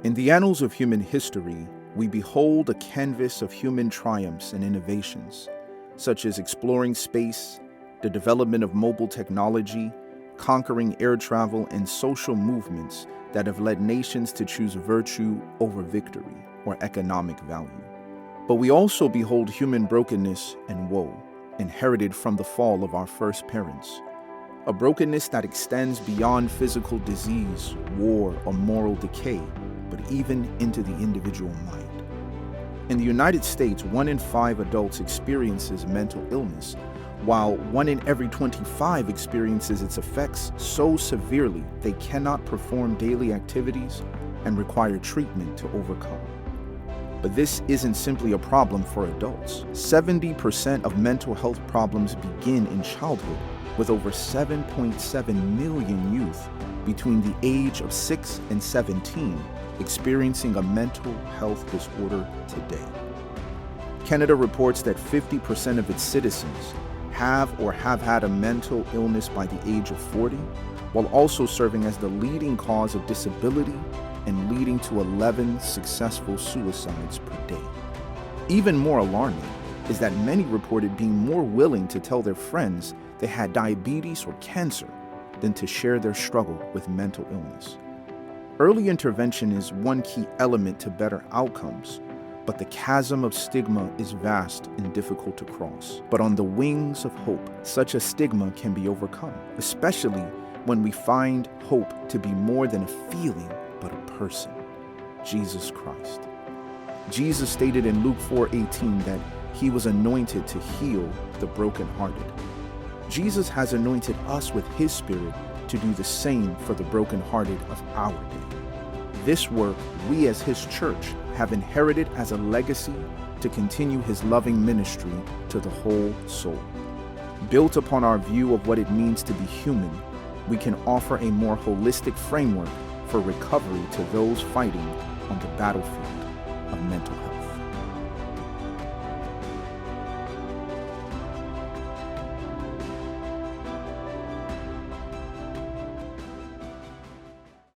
In the annals of human history, we behold a canvas of human triumphs and innovations, such as exploring space, the development of mobile technology, conquering air travel, and social movements that have led nations to choose virtue over victory or economic value. But we also behold human brokenness and woe, inherited from the fall of our first parents. A brokenness that extends beyond physical disease, war, or moral decay, but even into the individual mind. In the United States, 1 in 5 adults experiences mental illness, while 1 in every 25 experiences its effects so severely they cannot perform daily activities and require treatment to overcome. But this isn't simply a problem for adults. 70% of mental health problems begin in childhood, with over 7.7 million youth between the age of 6 and 17 experiencing a mental health disorder today. Canada reports that 50% of its citizens have or have had a mental illness by the age of 40, while also serving as the leading cause of disability and leading to 11 successful suicides per day. Even more alarming is that many reported being more willing to tell their friends they had diabetes or cancer than to share their struggle with mental illness. Early intervention is one key element to better outcomes, but the chasm of stigma is vast and difficult to cross. But on the wings of hope, such a stigma can be overcome, especially when we find hope to be more than a feeling, but a person, Jesus Christ. Jesus stated in Luke 4:18 that he was anointed to heal the brokenhearted. Jesus has anointed us with his Spirit to do the same for the brokenhearted of our day. This work we as his church have inherited as a legacy to continue his loving ministry to the whole soul. Built upon our view of what it means to be human, we can offer a more holistic framework for recovery to those fighting on the battlefield of mental health.